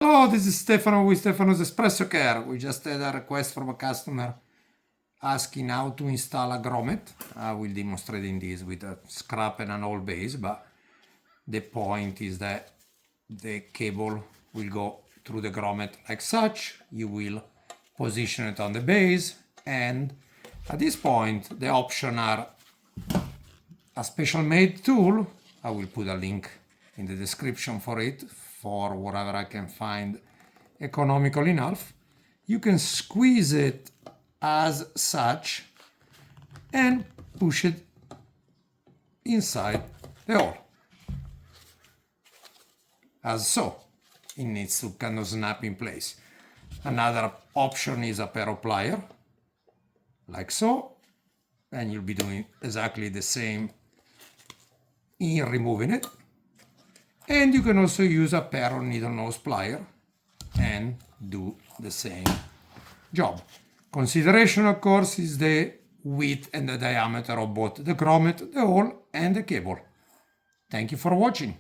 Hello, this is Stefano with Stefano's Espresso Care. We just had a request from a customer asking how to install a Gromet. I will demonstrate in this with a scrap and an old base, but the point is that the cable will go through the Gromet like such. You will position it on the base, and at this point the options are a special made tool. I will put a link in the description for it, for whatever I can find economical enough. You can squeeze it as such and push it inside the hole, as so. It needs to kind of snap in place. Another option is a pair of pliers, like so, and you'll be doing exactly the same in removing it. And you can also use a pair of needle nose pliers and do the same job. Consideration, of course, is the width and the diameter of both the grommet, the hole, and the cable. Thank you for watching.